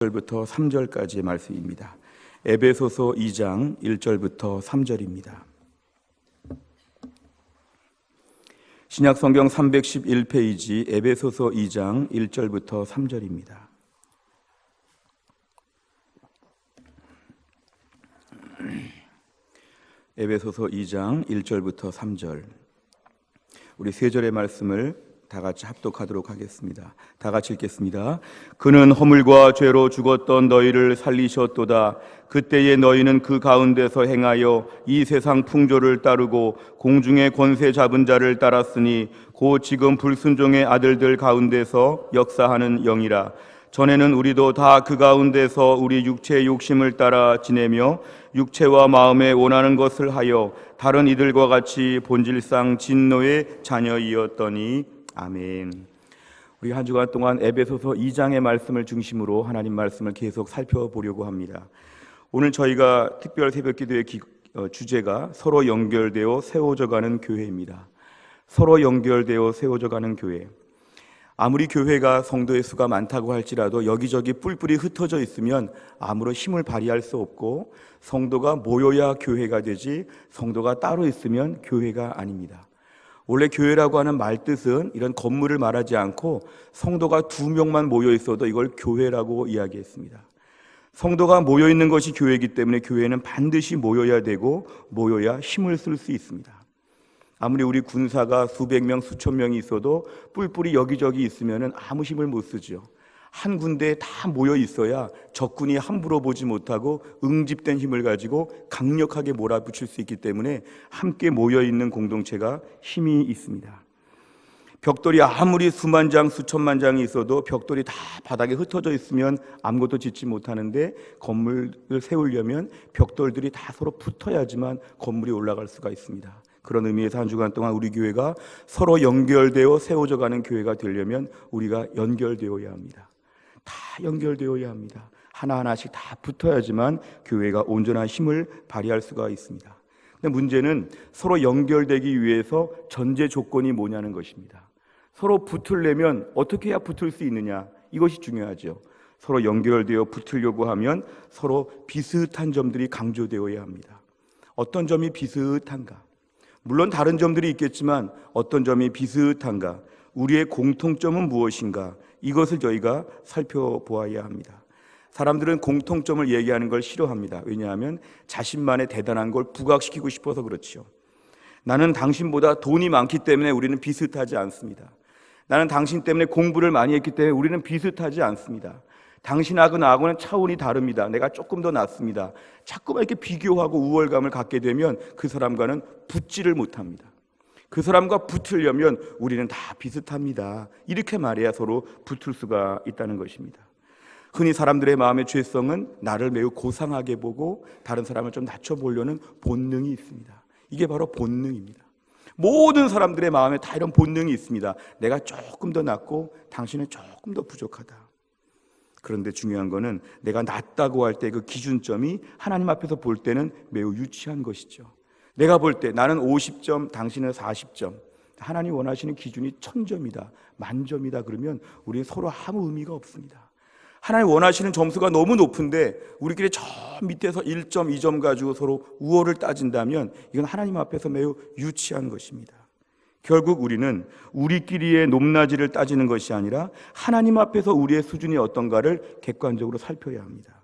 1절부터 3절까지의 말씀입니다. 에베소서 2장 1절부터 3절입니다. 신약성경 311페이지 에베소서 2장 1절부터 3절입니다. 에베소서 2장 1절부터 3절. 우리 세 절의 말씀을 다 같이 합독하도록 하겠습니다. 다 같이 읽겠습니다. 그는 허물과 죄로 죽었던 너희를 살리셨도다. 그때에 너희는 그 가운데서 행하여 이 세상 풍조를 따르고 공중의 권세 잡은 자를 따랐으니 곧 지금 불순종의 아들들 가운데서 역사하는 영이라. 전에는 우리도 다 그 가운데서 우리 육체의 욕심을 따라 지내며 육체와 마음에 원하는 것을 하여 다른 이들과 같이 본질상 진노의 자녀이었더니 아멘. 우리 한 주간 동안 에베소서 2장의 말씀을 중심으로 하나님 말씀을 계속 살펴보려고 합니다. 오늘 저희가 특별 새벽기도의 주제가 서로 연결되어 세워져가는 교회입니다. 서로 연결되어 세워져가는 교회. 아무리 교회가 성도의 수가 많다고 할지라도 여기저기 뿔뿔이 흩어져 있으면 아무런 힘을 발휘할 수 없고, 성도가 모여야 교회가 되지 성도가 따로 있으면 교회가 아닙니다. 원래 교회라고 하는 말뜻은 이런 건물을 말하지 않고 성도가 2명만 모여 있어도 이걸 교회라고 이야기했습니다. 성도가 모여 있는 것이 교회이기 때문에 교회는 반드시 모여야 되고 모여야 힘을 쓸 수 있습니다. 아무리 우리 군사가 수백 명, 수천 명이 있어도 뿔뿔이 여기저기 있으면 아무 힘을 못 쓰죠. 한 군데에 다 모여 있어야 적군이 함부로 보지 못하고 응집된 힘을 가지고 강력하게 몰아붙일 수 있기 때문에 함께 모여 있는 공동체가 힘이 있습니다. 벽돌이 아무리 수만 장, 수천만 장이 있어도 벽돌이 다 바닥에 흩어져 있으면 아무것도 짓지 못하는데, 건물을 세우려면 벽돌들이 다 서로 붙어야지만 건물이 올라갈 수가 있습니다. 그런 의미에서 한 주간 동안 우리 교회가 서로 연결되어 세워져가는 교회가 되려면 우리가 연결되어야 합니다. 다 연결되어야 합니다. 하나하나씩 다 붙어야지만 교회가 온전한 힘을 발휘할 수가 있습니다. 근데 문제는 서로 연결되기 위해서 전제 조건이 뭐냐는 것입니다. 서로 붙으려면 어떻게 해야 붙을 수 있느냐, 이것이 중요하죠. 서로 연결되어 붙으려고 하면 서로 비슷한 점들이 강조되어야 합니다. 어떤 점이 비슷한가? 물론 다른 점들이 있겠지만 어떤 점이 비슷한가? 우리의 공통점은 무엇인가? 이것을 저희가 살펴보아야 합니다. 사람들은 공통점을 얘기하는 걸 싫어합니다. 왜냐하면 자신만의 대단한 걸 부각시키고 싶어서 그렇지요. 나는 당신보다 돈이 많기 때문에 우리는 비슷하지 않습니다. 나는 당신 때문에 공부를 많이 했기 때문에 우리는 비슷하지 않습니다. 당신하고 나하고는 차원이 다릅니다. 내가 조금 더 낫습니다. 자꾸만 이렇게 비교하고 우월감을 갖게 되면 그 사람과는 붙지를 못합니다. 그 사람과 붙으려면 우리는 다 비슷합니다. 이렇게 말해야 서로 붙을 수가 있다는 것입니다. 흔히 사람들의 마음의 죄성은 나를 매우 고상하게 보고 다른 사람을 좀 낮춰보려는 본능이 있습니다. 이게 바로 본능입니다. 모든 사람들의 마음에 다 이런 본능이 있습니다. 내가 조금 더 낫고 당신은 조금 더 부족하다. 그런데 중요한 거는 내가 낫다고 할 때 그 기준점이 하나님 앞에서 볼 때는 매우 유치한 것이죠. 내가 볼 때 나는 50점, 당신은 40점. 하나님 원하시는 기준이 1000점이다, 만점이다 그러면 우리는 서로 아무 의미가 없습니다. 하나님 원하시는 점수가 너무 높은데 우리끼리 저 밑에서 1점, 2점 가지고 서로 우월을 따진다면 이건 하나님 앞에서 매우 유치한 것입니다. 결국 우리는 우리끼리의 높낮이를 따지는 것이 아니라 하나님 앞에서 우리의 수준이 어떤가를 객관적으로 살펴야 합니다.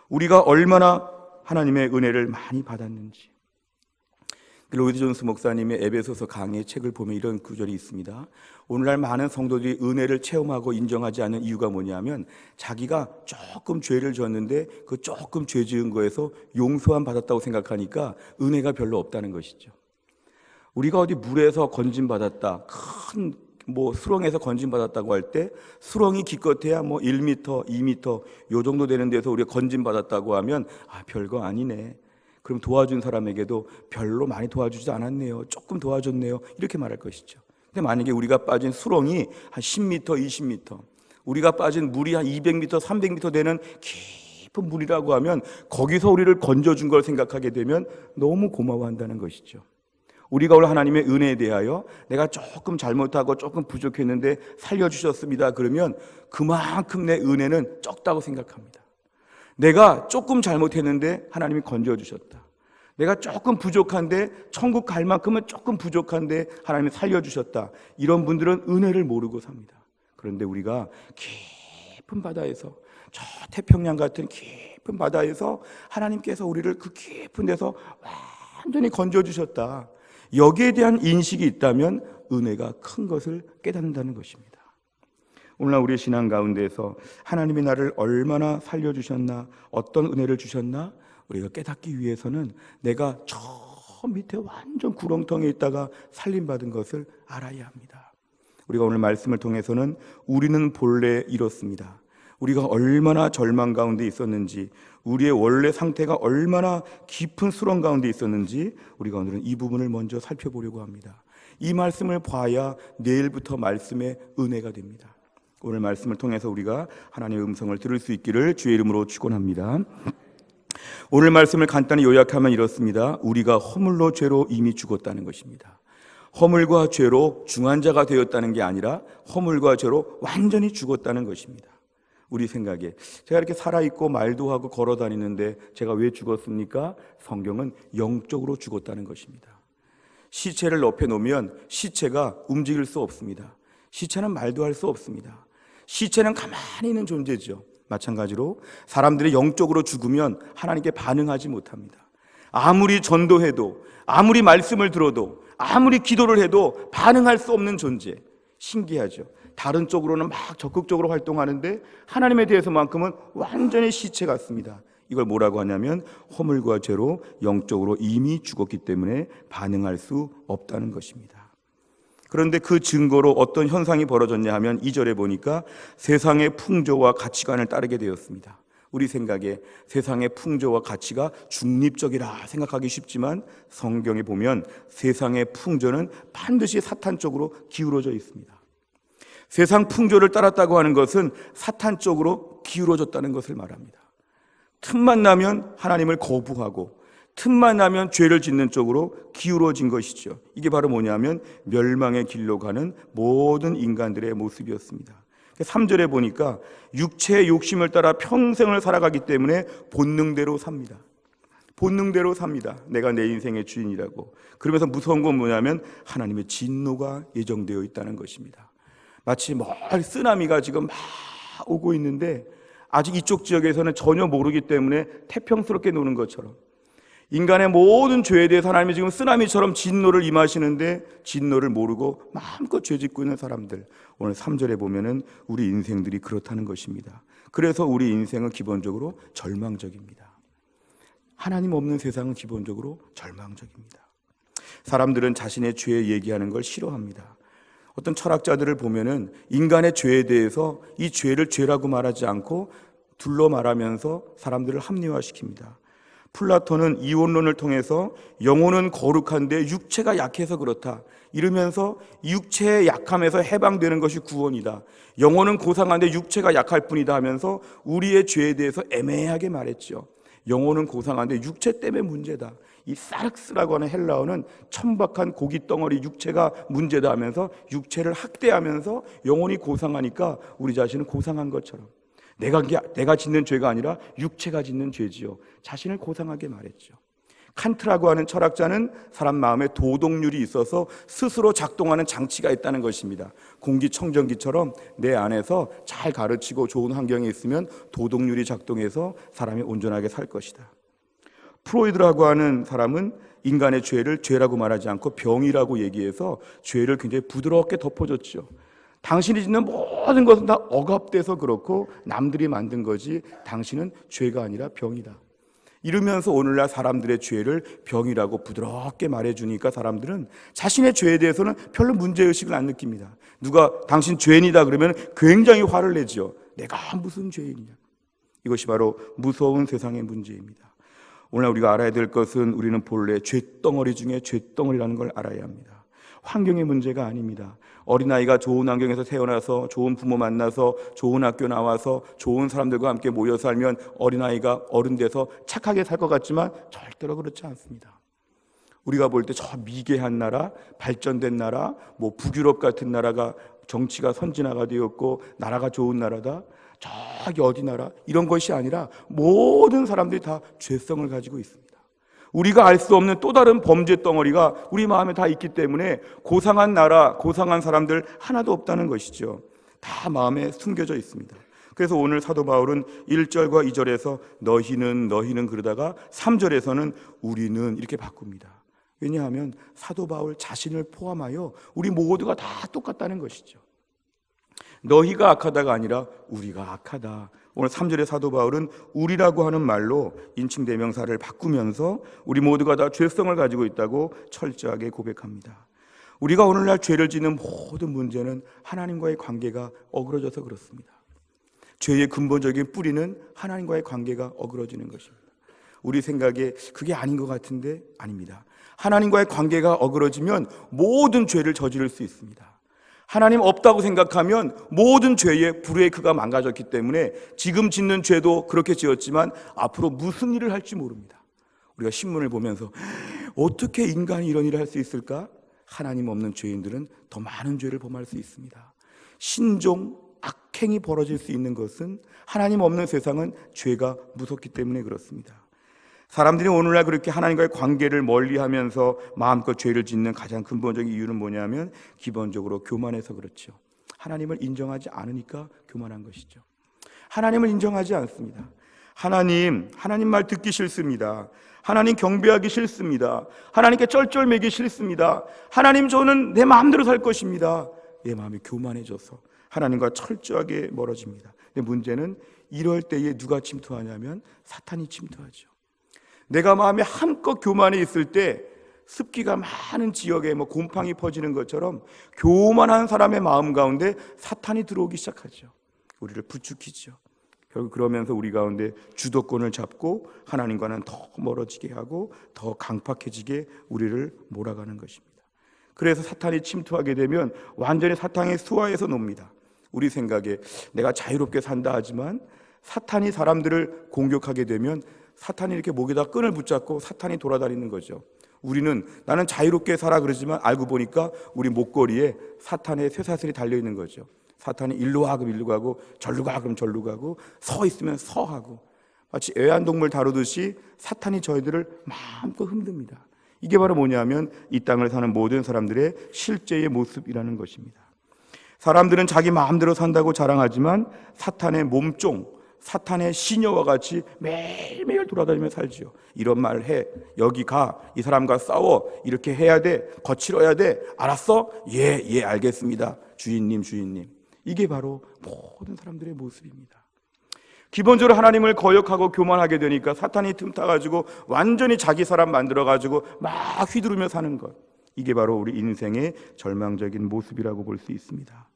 우리가 얼마나 하나님의 은혜를 많이 받았는지. 로이드 존스 목사님의 에베소서 강의 책을 보면 이런 구절이 있습니다. 오늘날 많은 성도들이 은혜를 체험하고 인정하지 않는 이유가 뭐냐면 자기가 조금 죄를 졌는데 그 조금 죄 지은 거에서 용서함 받았다고 생각하니까 은혜가 별로 없다는 것이죠. 우리가 어디 물에서 건짐받았다, 큰 수렁에서 건짐받았다고 할 때 수렁이 기껏해야 1m, 2m 요 정도 되는 데서 우리가 건짐받았다고 하면 별거 아니네. 그럼 도와준 사람에게도 별로 많이 도와주지 않았네요, 조금 도와줬네요, 이렇게 말할 것이죠. 근데 만약에 우리가 빠진 수렁이 한 10m, 20m, 우리가 빠진 물이 한 200m, 300m 되는 깊은 물이라고 하면 거기서 우리를 건져준 걸 생각하게 되면 너무 고마워한다는 것이죠. 우리가 오늘 하나님의 은혜에 대하여 내가 조금 잘못하고 조금 부족했는데 살려주셨습니다. 그러면 그만큼 내 은혜는 적다고 생각합니다. 내가 조금 잘못했는데 하나님이 건져주셨다. 내가 조금 부족한데 천국 갈 만큼은 조금 부족한데 하나님이 살려주셨다. 이런 분들은 은혜를 모르고 삽니다. 그런데 우리가 깊은 바다에서, 저 태평양 같은 깊은 바다에서 하나님께서 우리를 그 깊은 데서 완전히 건져주셨다. 여기에 대한 인식이 있다면 은혜가 큰 것을 깨닫는다는 것입니다. 오늘날 우리의 신앙 가운데에서 하나님이 나를 얼마나 살려주셨나, 어떤 은혜를 주셨나 우리가 깨닫기 위해서는 내가 저 밑에 완전 구렁텅이에 있다가 살림받은 것을 알아야 합니다. 우리가 오늘 말씀을 통해서는 우리는 본래 이렇습니다. 우리가 얼마나 절망 가운데 있었는지, 우리의 원래 상태가 얼마나 깊은 수렁 가운데 있었는지 우리가 오늘은 이 부분을 먼저 살펴보려고 합니다. 이 말씀을 봐야 내일부터 말씀의 은혜가 됩니다. 오늘 말씀을 통해서 우리가 하나님의 음성을 들을 수 있기를 주의 이름으로 축원합니다. 오늘 말씀을 간단히 요약하면 이렇습니다. 우리가 허물로 죄로 이미 죽었다는 것입니다. 허물과 죄로 중환자가 되었다는 게 아니라 허물과 죄로 완전히 죽었다는 것입니다. 우리 생각에 제가 이렇게 살아있고 말도 하고 걸어 다니는데 제가 왜 죽었습니까? 성경은 영적으로 죽었다는 것입니다. 시체를 엎여 놓으면 시체가 움직일 수 없습니다. 시체는 말도 할 수 없습니다. 시체는 가만히 있는 존재죠. 마찬가지로 사람들이 영적으로 죽으면 하나님께 반응하지 못합니다. 아무리 전도해도, 아무리 말씀을 들어도, 아무리 기도를 해도 반응할 수 없는 존재. 신기하죠. 다른 쪽으로는 막 적극적으로 활동하는데 하나님에 대해서만큼은 완전히 시체 같습니다. 이걸 뭐라고 하냐면 허물과 죄로 영적으로 이미 죽었기 때문에 반응할 수 없다는 것입니다. 그런데 그 증거로 어떤 현상이 벌어졌냐 하면 2절에 보니까 세상의 풍조와 가치관을 따르게 되었습니다. 우리 생각에 세상의 풍조와 가치가 중립적이라 생각하기 쉽지만 성경에 보면 세상의 풍조는 반드시 사탄 쪽으로 기울어져 있습니다. 세상 풍조를 따랐다고 하는 것은 사탄 쪽으로 기울어졌다는 것을 말합니다. 틈만 나면 하나님을 거부하고 틈만 나면 죄를 짓는 쪽으로 기울어진 것이죠. 이게 바로 뭐냐면 멸망의 길로 가는 모든 인간들의 모습이었습니다. 3절에 보니까 육체의 욕심을 따라 평생을 살아가기 때문에 본능대로 삽니다. 본능대로 삽니다. 내가 내 인생의 주인이라고. 그러면서 무서운 건 뭐냐면 하나님의 진노가 예정되어 있다는 것입니다. 마치 멀리 쓰나미가 지금 막 오고 있는데 아직 이쪽 지역에서는 전혀 모르기 때문에 태평스럽게 노는 것처럼 인간의 모든 죄에 대해서 하나님이 지금 쓰나미처럼 진노를 임하시는데 진노를 모르고 마음껏 죄짓고 있는 사람들, 오늘 3절에 보면은 우리 인생들이 그렇다는 것입니다. 그래서 우리 인생은 기본적으로 절망적입니다. 하나님 없는 세상은 기본적으로 절망적입니다. 사람들은 자신의 죄 얘기하는 걸 싫어합니다. 어떤 철학자들을 보면은 인간의 죄에 대해서 이 죄를 죄라고 말하지 않고 둘러 말하면서 사람들을 합리화시킵니다. 플라톤은 이원론을 통해서 영혼은 거룩한데 육체가 약해서 그렇다 이러면서 육체의 약함에서 해방되는 것이 구원이다. 영혼은 고상한데 육체가 약할 뿐이다 하면서 우리의 죄에 대해서 애매하게 말했죠. 영혼은 고상한데 육체 때문에 문제다. 이 사르스라고 하는 헬라어는 천박한 고기 덩어리 육체가 문제다 하면서 육체를 학대하면서 영혼이 고상하니까 우리 자신은 고상한 것처럼 내가 짓는 죄가 아니라 육체가 짓는 죄지요. 자신을 고상하게 말했죠. 칸트라고 하는 철학자는 사람 마음에 도덕률이 있어서 스스로 작동하는 장치가 있다는 것입니다. 공기청정기처럼 내 안에서 잘 가르치고 좋은 환경에 있으면 도덕률이 작동해서 사람이 온전하게 살 것이다. 프로이드라고 하는 사람은 인간의 죄를 죄라고 말하지 않고 병이라고 얘기해서 죄를 굉장히 부드럽게 덮어줬죠. 당신이 짓는 모든 것은 다 억압돼서 그렇고 남들이 만든 거지 당신은 죄가 아니라 병이다. 이러면서 오늘날 사람들의 죄를 병이라고 부드럽게 말해주니까 사람들은 자신의 죄에 대해서는 별로 문제의식을 안 느낍니다. 누가 당신 죄인이다 그러면 굉장히 화를 내죠. 내가 무슨 죄인이냐. 이것이 바로 무서운 세상의 문제입니다. 오늘 우리가 알아야 될 것은 우리는 본래 죄덩어리 중에 죄덩어리라는 걸 알아야 합니다. 환경의 문제가 아닙니다. 어린아이가 좋은 환경에서 태어나서 좋은 부모 만나서 좋은 학교 나와서 좋은 사람들과 함께 모여 살면 어린아이가 어른 돼서 착하게 살 것 같지만 절대로 그렇지 않습니다. 우리가 볼 때 저 미개한 나라, 발전된 나라, 뭐 북유럽 같은 나라가 정치가 선진화가 되었고 나라가 좋은 나라다, 저기 어디 나라, 이런 것이 아니라 모든 사람들이 다 죄성을 가지고 있습니다. 우리가 알 수 없는 또 다른 범죄 덩어리가 우리 마음에 다 있기 때문에 고상한 나라, 고상한 사람들 하나도 없다는 것이죠. 다 마음에 숨겨져 있습니다. 그래서 오늘 사도 바울은 1절과 2절에서 너희는 그러다가 3절에서는 우리는 이렇게 바꿉니다. 왜냐하면 사도 바울 자신을 포함하여 우리 모두가 다 똑같다는 것이죠. 너희가 악하다가 아니라 우리가 악하다. 오늘 3절의 사도 바울은 우리라고 하는 말로 인칭대명사를 바꾸면서 우리 모두가 다 죄성을 가지고 있다고 철저하게 고백합니다. 우리가 오늘날 죄를 짓는 모든 문제는 하나님과의 관계가 어그러져서 그렇습니다. 죄의 근본적인 뿌리는 하나님과의 관계가 어그러지는 것입니다. 우리 생각에 그게 아닌 것 같은데 아닙니다. 하나님과의 관계가 어그러지면 모든 죄를 저지를 수 있습니다. 하나님 없다고 생각하면 모든 죄의 브레이크가 망가졌기 때문에 지금 짓는 죄도 그렇게 지었지만 앞으로 무슨 일을 할지 모릅니다. 우리가 신문을 보면서 어떻게 인간이 이런 일을 할 수 있을까? 하나님 없는 죄인들은 더 많은 죄를 범할 수 있습니다. 신종, 악행이 벌어질 수 있는 것은 하나님 없는 세상은 죄가 무섭기 때문에 그렇습니다. 사람들이 오늘날 그렇게 하나님과의 관계를 멀리하면서 마음껏 죄를 짓는 가장 근본적인 이유는 뭐냐면 기본적으로 교만해서 그렇죠. 하나님을 인정하지 않으니까 교만한 것이죠. 하나님을 인정하지 않습니다. 하나님 말 듣기 싫습니다. 하나님 경배하기 싫습니다. 하나님께 쩔쩔매기 싫습니다. 하나님 저는 내 마음대로 살 것입니다. 내 마음이 교만해져서 하나님과 철저하게 멀어집니다. 근데 문제는 이럴 때에 누가 침투하냐면 사탄이 침투하죠. 내가 마음에 한껏 교만해 있을 때 습기가 많은 지역에 곰팡이 퍼지는 것처럼 교만한 사람의 마음 가운데 사탄이 들어오기 시작하죠. 우리를 부추기죠. 결국 그러면서 우리 가운데 주도권을 잡고 하나님과는 더 멀어지게 하고 더 강팍해지게 우리를 몰아가는 것입니다. 그래서 사탄이 침투하게 되면 완전히 사탄의 수하에서 놉니다. 우리 생각에 내가 자유롭게 산다 하지만 사탄이 사람들을 공격하게 되면 사탄이 이렇게 목에다 끈을 붙잡고 사탄이 돌아다니는 거죠. 우리는 나는 자유롭게 살아 그러지만 알고 보니까 우리 목걸이에 사탄의 쇠사슬이 달려있는 거죠. 사탄이 일로 와 그럼 일로 가고 절로 가 그럼 절로 가고 서 있으면 서 하고 마치 애완동물 다루듯이 사탄이 저희들을 마음껏 흔듭니다. 이게 바로 뭐냐면 이 땅을 사는 모든 사람들의 실제의 모습이라는 것입니다. 사람들은 자기 마음대로 산다고 자랑하지만 사탄의 몸종, 사탄의 시녀와 같이 매일매일 돌아다니며 살지요. 이런 말 해, 여기 가, 이 사람과 싸워, 이렇게 해야 돼, 거칠어야 돼, 알았어? 예 알겠습니다. 주인님. 이게 바로 모든 사람들의 모습입니다. 기본적으로 하나님을 거역하고 교만하게 되니까 사탄이 틈타가지고 완전히 자기 사람 만들어가지고 막 휘두르며 사는 것, 이게 바로 우리 인생의 절망적인 모습이라고 볼 수 있습니다.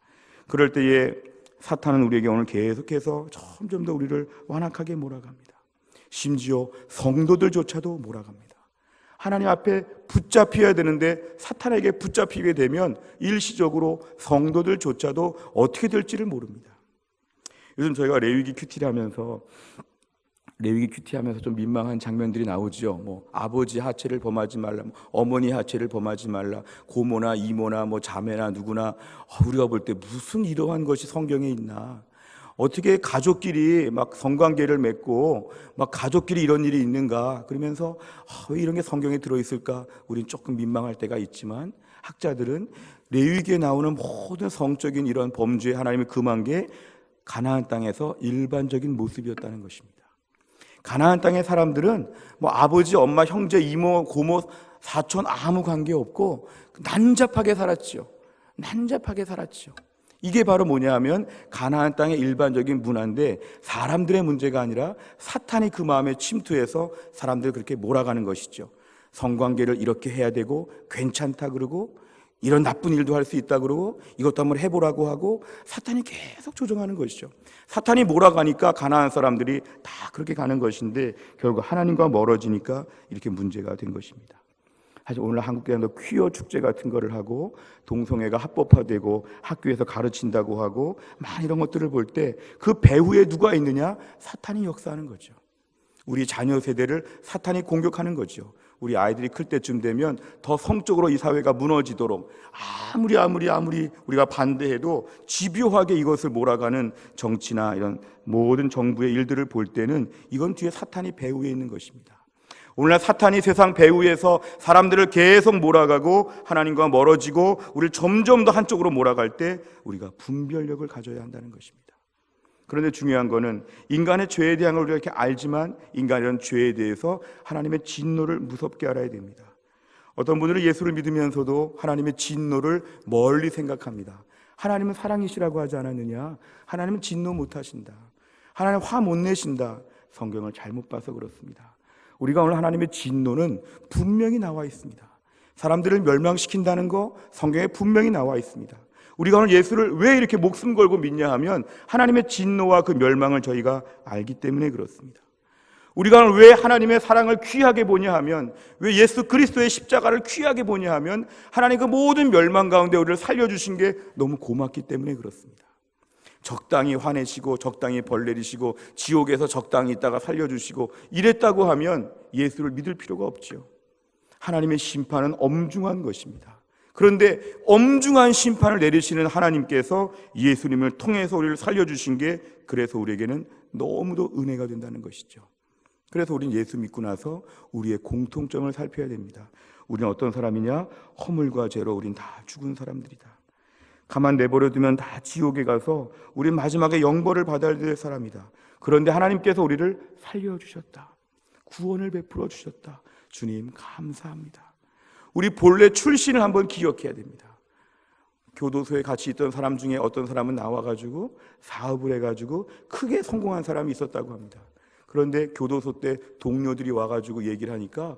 그럴 때에 사탄은 우리에게 오늘 계속해서 점점 더 우리를 완악하게 몰아갑니다. 심지어 성도들조차도 몰아갑니다. 하나님 앞에 붙잡혀야 되는데 사탄에게 붙잡히게 되면 일시적으로 성도들조차도 어떻게 될지를 모릅니다. 요즘 저희가 레위기 큐티를 하면서 좀 민망한 장면들이 나오죠. 아버지 하체를 범하지 말라, 어머니 하체를 범하지 말라, 고모나 이모나 자매나 누구나 우리가 볼 때 무슨 이러한 것이 성경에 있나? 어떻게 가족끼리 막 성관계를 맺고 막 가족끼리 이런 일이 있는가? 그러면서 왜 이런 게 성경에 들어있을까? 우린 조금 민망할 때가 있지만 학자들은 레위기에 나오는 모든 성적인 이런 범죄에 하나님이 금한 게 가나안 땅에서 일반적인 모습이었다는 것입니다. 가나안 땅의 사람들은 아버지, 엄마, 형제, 이모, 고모, 사촌 아무 관계 없고 난잡하게 살았죠. 이게 바로 뭐냐 하면 가나안 땅의 일반적인 문화인데 사람들의 문제가 아니라 사탄이 그 마음에 침투해서 사람들을 그렇게 몰아가는 것이죠. 성관계를 이렇게 해야 되고 괜찮다 그러고 이런 나쁜 일도 할 수 있다 그러고 이것도 한번 해보라고 하고 사탄이 계속 조종하는 것이죠. 사탄이 몰아가니까 가나안 사람들이 다 그렇게 가는 것인데 결국 하나님과 멀어지니까 이렇게 문제가 된 것입니다. 사실 오늘 한국교회도 퀴어 축제 같은 거를 하고 동성애가 합법화되고 학교에서 가르친다고 하고 막 이런 것들을 볼 때 그 배후에 누가 있느냐? 사탄이 역사하는 거죠. 우리 자녀 세대를 사탄이 공격하는 거죠. 우리 아이들이 클 때쯤 되면 더 성적으로 이 사회가 무너지도록 아무리 우리가 반대해도 집요하게 이것을 몰아가는 정치나 이런 모든 정부의 일들을 볼 때는 이건 뒤에 사탄이 배후에 있는 것입니다. 오늘날 사탄이 세상 배후에서 사람들을 계속 몰아가고 하나님과 멀어지고 우리를 점점 더 한쪽으로 몰아갈 때 우리가 분별력을 가져야 한다는 것입니다. 그런데 중요한 거는 인간의 죄에 대한 걸 우리가 이렇게 알지만 인간의 이런 죄에 대해서 하나님의 진노를 무섭게 알아야 됩니다. 어떤 분들은 예수를 믿으면서도 하나님의 진노를 멀리 생각합니다. 하나님은 사랑이시라고 하지 않았느냐? 하나님은 진노 못하신다. 하나님 화 못 내신다. 성경을 잘못 봐서 그렇습니다. 우리가 오늘 하나님의 진노는 분명히 나와 있습니다. 사람들을 멸망시킨다는 거 성경에 분명히 나와 있습니다. 우리가 오늘 예수를 왜 이렇게 목숨 걸고 믿냐 하면 하나님의 진노와 그 멸망을 저희가 알기 때문에 그렇습니다. 우리가 오늘 왜 하나님의 사랑을 귀하게 보냐 하면, 왜 예수 그리스도의 십자가를 귀하게 보냐 하면 하나님 그 모든 멸망 가운데 우리를 살려주신 게 너무 고맙기 때문에 그렇습니다. 적당히 화내시고 적당히 벌 내리시고 지옥에서 적당히 있다가 살려주시고 이랬다고 하면 예수를 믿을 필요가 없죠. 하나님의 심판은 엄중한 것입니다. 그런데 엄중한 심판을 내리시는 하나님께서 예수님을 통해서 우리를 살려주신 게 그래서 우리에게는 너무도 은혜가 된다는 것이죠. 그래서 우리는 예수 믿고 나서 우리의 공통점을 살펴야 됩니다. 우리는 어떤 사람이냐? 허물과 죄로 우린 다 죽은 사람들이다. 가만 내버려두면 다 지옥에 가서 우린 마지막에 영벌을 받아야 될 사람이다. 그런데 하나님께서 우리를 살려주셨다. 구원을 베풀어 주셨다. 주님 감사합니다. 우리 본래 출신을 한번 기억해야 됩니다. 교도소에 같이 있던 사람 중에 어떤 사람은 나와가지고 사업을 해가지고 크게 성공한 사람이 있었다고 합니다. 그런데 교도소 때 동료들이 와가지고 얘기를 하니까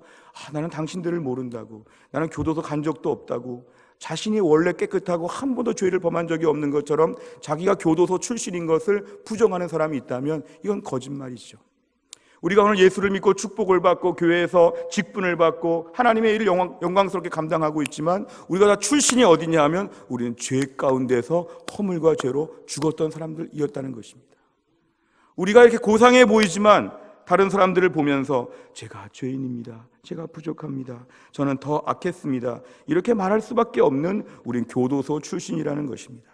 나는 당신들을 모른다고, 나는 교도소 간 적도 없다고, 자신이 원래 깨끗하고 한 번도 죄를 범한 적이 없는 것처럼 자기가 교도소 출신인 것을 부정하는 사람이 있다면 이건 거짓말이죠. 우리가 오늘 예수를 믿고 축복을 받고 교회에서 직분을 받고 하나님의 일을 영광스럽게 감당하고 있지만 우리가 다 출신이 어디냐 하면 우리는 죄 가운데서 허물과 죄로 죽었던 사람들이었다는 것입니다. 우리가 이렇게 고상해 보이지만 다른 사람들을 보면서 제가 죄인입니다. 제가 부족합니다. 저는 더 악했습니다. 이렇게 말할 수밖에 없는 우린 교도소 출신이라는 것입니다.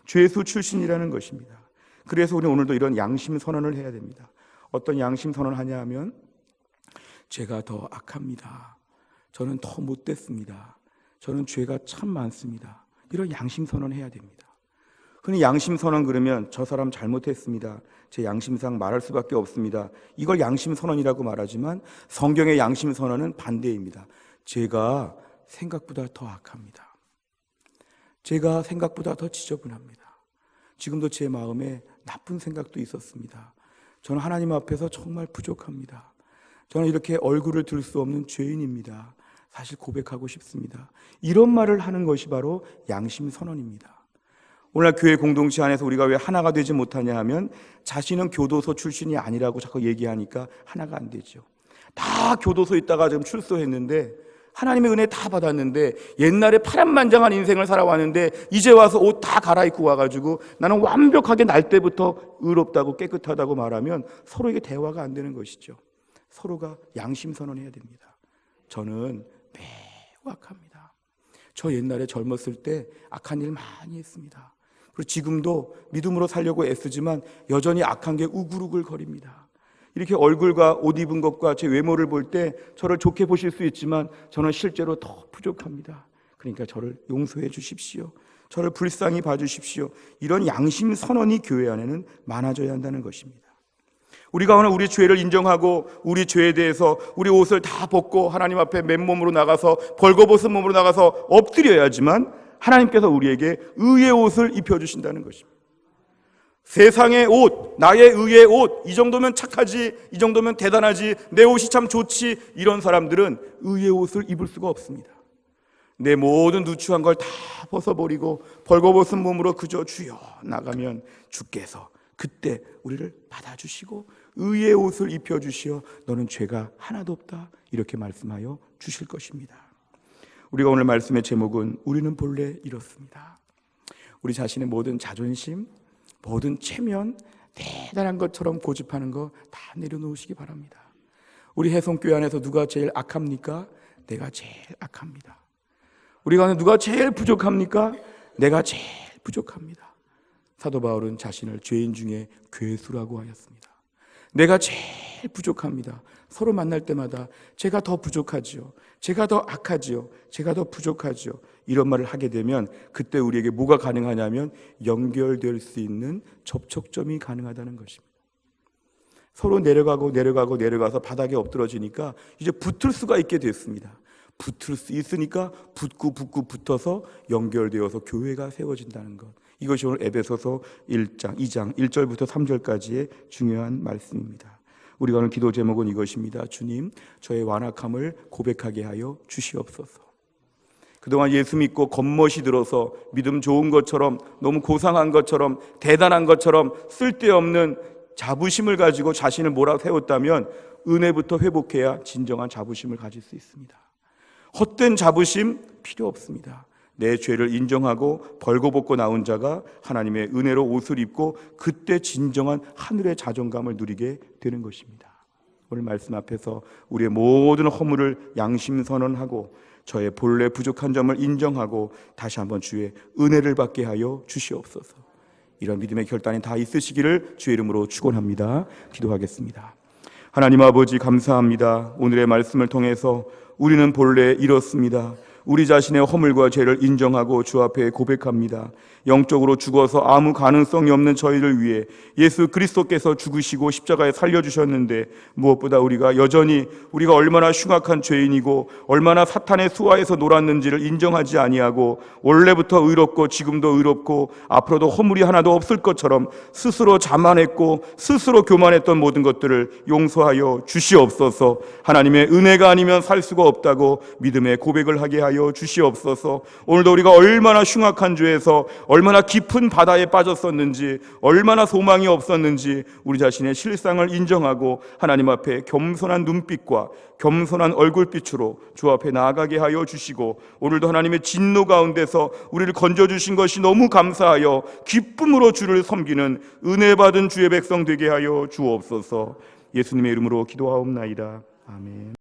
죄수 출신이라는 것입니다. 그래서 우리는 오늘도 이런 양심 선언을 해야 됩니다. 어떤 양심 선언을 하냐 하면 제가 더 악합니다. 저는 더 못됐습니다. 저는 죄가 참 많습니다. 이런 양심 선언을 해야 됩니다. 흔히 양심 선언 그러면 저 사람 잘못했습니다. 제 양심상 말할 수밖에 없습니다. 이걸 양심 선언이라고 말하지만 성경의 양심 선언은 반대입니다. 제가 생각보다 더 악합니다. 제가 생각보다 더 지저분합니다. 지금도 제 마음에 나쁜 생각도 있었습니다. 저는 하나님 앞에서 정말 부족합니다. 저는 이렇게 얼굴을 들 수 없는 죄인입니다. 사실 고백하고 싶습니다. 이런 말을 하는 것이 바로 양심 선언입니다. 오늘날 교회 공동체 안에서 우리가 왜 하나가 되지 못하냐 하면 자신은 교도소 출신이 아니라고 자꾸 얘기하니까 하나가 안 되죠. 다 교도소 있다가 지금 출소했는데 하나님의 은혜 다 받았는데 옛날에 파란만장한 인생을 살아왔는데 이제 와서 옷 다 갈아입고 와가지고 나는 완벽하게 날 때부터 의롭다고 깨끗하다고 말하면 서로에게 대화가 안 되는 것이죠. 서로가 양심 선언해야 됩니다. 저는 매우 악합니다. 저 옛날에 젊었을 때 악한 일 많이 했습니다. 그리고 지금도 믿음으로 살려고 애쓰지만 여전히 악한 게 우글우글거립니다. 이렇게 얼굴과 옷 입은 것과 제 외모를 볼 때 저를 좋게 보실 수 있지만 저는 실제로 더 부족합니다. 그러니까 저를 용서해 주십시오. 저를 불쌍히 봐주십시오. 이런 양심 선언이 교회 안에는 많아져야 한다는 것입니다. 우리가 오늘 우리 죄를 인정하고 우리 죄에 대해서 우리 옷을 다 벗고 하나님 앞에 맨몸으로 나가서 벌거벗은 몸으로 나가서 엎드려야지만 하나님께서 우리에게 의의 옷을 입혀주신다는 것입니다. 세상의 옷, 나의 의의 옷, 이 정도면 착하지, 이 정도면 대단하지, 내 옷이 참 좋지, 이런 사람들은 의의 옷을 입을 수가 없습니다. 내 모든 누추한 걸 다 벗어버리고 벌거벗은 몸으로 그저 주여 나가면 주께서 그때 우리를 받아주시고 의의 옷을 입혀주시어 너는 죄가 하나도 없다 이렇게 말씀하여 주실 것입니다. 우리가 오늘 말씀의 제목은 우리는 본래 이렇습니다. 우리 자신의 모든 자존심, 모든 체면, 대단한 것처럼 고집하는 거 다 내려놓으시기 바랍니다. 우리 해성교회 안에서 누가 제일 악합니까? 내가 제일 악합니다. 우리 가운데 누가 제일 부족합니까? 내가 제일 부족합니다. 사도 바울은 자신을 죄인 중에 괴수라고 하였습니다. 내가 제일 부족합니다. 서로 만날 때마다 제가 더 부족하지요. 제가 더 악하지요. 제가 더 부족하지요. 이런 말을 하게 되면 그때 우리에게 뭐가 가능하냐면 연결될 수 있는 접촉점이 가능하다는 것입니다. 서로 내려가서 바닥에 엎드러지니까 이제 붙을 수가 있게 됐습니다. 붙을 수 있으니까 붙어서 연결되어서 교회가 세워진다는 것. 이것이 오늘 에베소서 2장 1절부터 3절까지의 중요한 말씀입니다. 우리가 오늘 기도 제목은 이것입니다. 주님, 저의 완악함을 고백하게 하여 주시옵소서. 그동안 예수 믿고 겉멋이 들어서 믿음 좋은 것처럼, 너무 고상한 것처럼, 대단한 것처럼 쓸데없는 자부심을 가지고 자신을 몰아세웠다면 은혜부터 회복해야 진정한 자부심을 가질 수 있습니다. 헛된 자부심 필요 없습니다. 내 죄를 인정하고 벌거벗고 나온 자가 하나님의 은혜로 옷을 입고 그때 진정한 하늘의 자존감을 누리게 되는 것입니다. 오늘 말씀 앞에서 우리의 모든 허물을 양심 선언하고 저의 본래 부족한 점을 인정하고 다시 한번 주의 은혜를 받게 하여 주시옵소서. 이런 믿음의 결단이 다 있으시기를 주의 이름으로 축원합니다. 기도하겠습니다. 하나님 아버지 감사합니다. 오늘의 말씀을 통해서 우리는 본래 이렇습니다. 우리 자신의 허물과 죄를 인정하고 주 앞에 고백합니다. 영적으로 죽어서 아무 가능성이 없는 저희를 위해 예수 그리스도께서 죽으시고 십자가에 살려주셨는데 무엇보다 우리가 얼마나 흉악한 죄인이고 얼마나 사탄의 수하에서 놀았는지를 인정하지 아니하고 원래부터 의롭고 지금도 의롭고 앞으로도 허물이 하나도 없을 것처럼 스스로 자만했고 스스로 교만했던 모든 것들을 용서하여 주시옵소서. 하나님의 은혜가 아니면 살 수가 없다고 믿음의 고백을 하게 하여 주시옵소서. 오늘도 우리가 얼마나 흉악한 죄에서 얼마나 깊은 바다에 빠졌었는지, 얼마나 소망이 없었는지 우리 자신의 실상을 인정하고 하나님 앞에 겸손한 눈빛과 겸손한 얼굴빛으로 주 앞에 나아가게 하여 주시고, 오늘도 하나님의 진노 가운데서 우리를 건져주신 것이 너무 감사하여 기쁨으로 주를 섬기는 은혜 받은 주의 백성 되게 하여 주옵소서. 예수님의 이름으로 기도하옵나이다. 아멘.